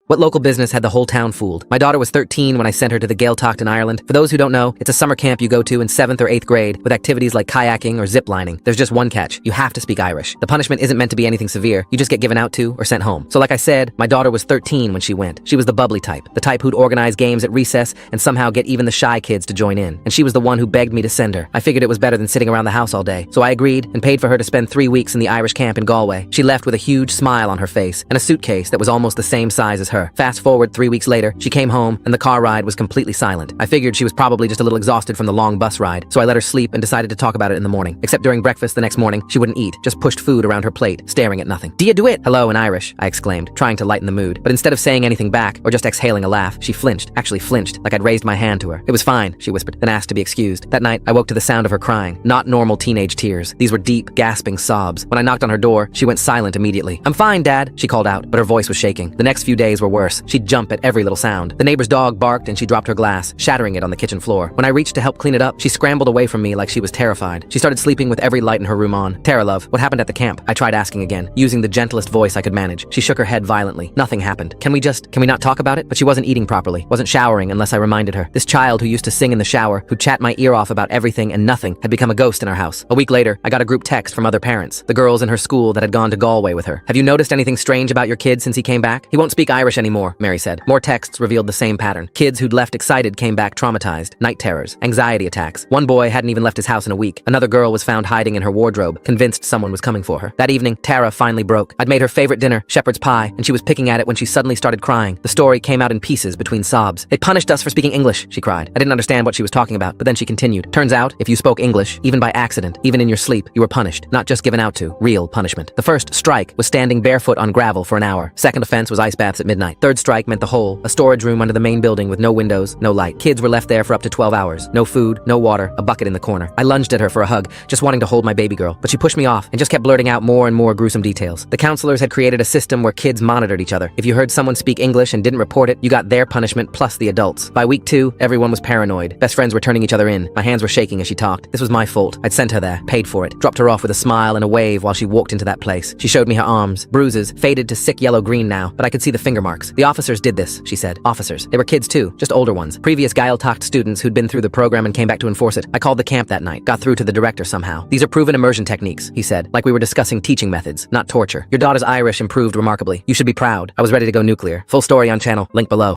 What local business had the whole town fooled? My daughter was 13 when I sent her to the Gaeltacht in Ireland. For those who don't know, it's a summer camp you go to in 7th or 8th grade with activities like kayaking or ziplining. There's just one catch. You have to speak Irish. The punishment isn't meant to be anything severe. You just get given out to or sent home. So like I said, my daughter was 13 when she went. She was the bubbly type, the type who'd organize games at recess and somehow get even the shy kids to join in. And she was the one who begged me to send her. I figured it was better than sitting around the house all day. So I agreed and paid for her to spend 3 weeks in the Irish camp in Galway. She left with a huge smile on her face and a suitcase that was almost the same size as her. Fast forward 3 weeks later, she came home and the car ride was completely silent. I figured she was probably just a little exhausted from the long bus ride, so I let her sleep and decided to talk about it in the morning. Except during breakfast the next morning, she wouldn't eat, just pushed food around her plate, staring at nothing. "Do you do it?" "Hello" in Irish, I exclaimed, trying to lighten the mood. But instead of saying anything back, or just exhaling a laugh, she flinched, actually flinched, like I'd raised my hand to her. "It was fine," she whispered, then asked to be excused. That night, I woke to the sound of her crying. Not normal teenage tears. These were deep, gasping sobs. When I knocked on her door, she went silent immediately. "I'm fine, Dad," she called out, but her voice was shaking. The next few days were worse. She'd jump at every little sound. The neighbor's dog barked and she dropped her glass, shattering it on the kitchen floor. When I reached to help clean it up, she scrambled away from me like she was terrified. She started sleeping with every light in her room on. "Tara, love, what happened at the camp?" I tried asking again, using the gentlest voice I could manage. She shook her head violently. "Nothing happened. Can we not talk about it?" But she wasn't eating properly, wasn't showering unless I reminded her. This child who used to sing in the shower, who'd chat my ear off about everything and nothing, had become a ghost in our house. A week later, I got a group text from other parents, the girls in her school that had gone to Galway with her. "Have you noticed anything strange about your kid since he came back?" "He won't speak Irish anymore," Mary said. More texts revealed the same pattern. Kids who'd left excited came back traumatized. Night terrors, anxiety attacks. One boy hadn't even left his house in a week. Another girl was found hiding in her wardrobe, convinced someone was coming for her. That evening, Tara finally broke. I'd made her favorite dinner, shepherd's pie, and she was picking at it when she suddenly started crying. The story came out in pieces between sobs. "They punished us for speaking English," she cried. I didn't understand what she was talking about, but then she continued. "Turns out, if you spoke English, even by accident, even in your sleep, you were punished, not just given out to, real punishment. The first strike was standing barefoot on gravel for an hour. Second offense was ice baths at midnight. Third strike meant the hole, a storage room under the main building with no windows, no light. Kids were left there for up to 12 hours. No food, no water, a bucket in the corner. I lunged at her for a hug, just wanting to hold my baby girl, but she pushed me off and just kept blurting out more and more gruesome details. The counselors had created a system where kids monitored each other. If you heard someone speak English and didn't report it, you got their punishment plus the adults. By week 2, everyone was paranoid. Best friends were turning each other in. My hands were shaking as she talked. This was my fault. I'd sent her there, paid for it, dropped her off with a smile and a wave while she walked into that place. She showed me her arms, bruises, faded to sick yellow-green now, but I could see the finger marks. "The officers did this," she said. Officers. They were kids too, just older ones. Previous Gaeltacht students who'd been through the program and came back to enforce it. I called the camp that night, got through to the director somehow. "These are proven immersion techniques," he said, like we were discussing teaching methods, not torture. "Your daughter's Irish improved remarkably. You should be proud." I was ready to go nuclear. Full story on channel, link below.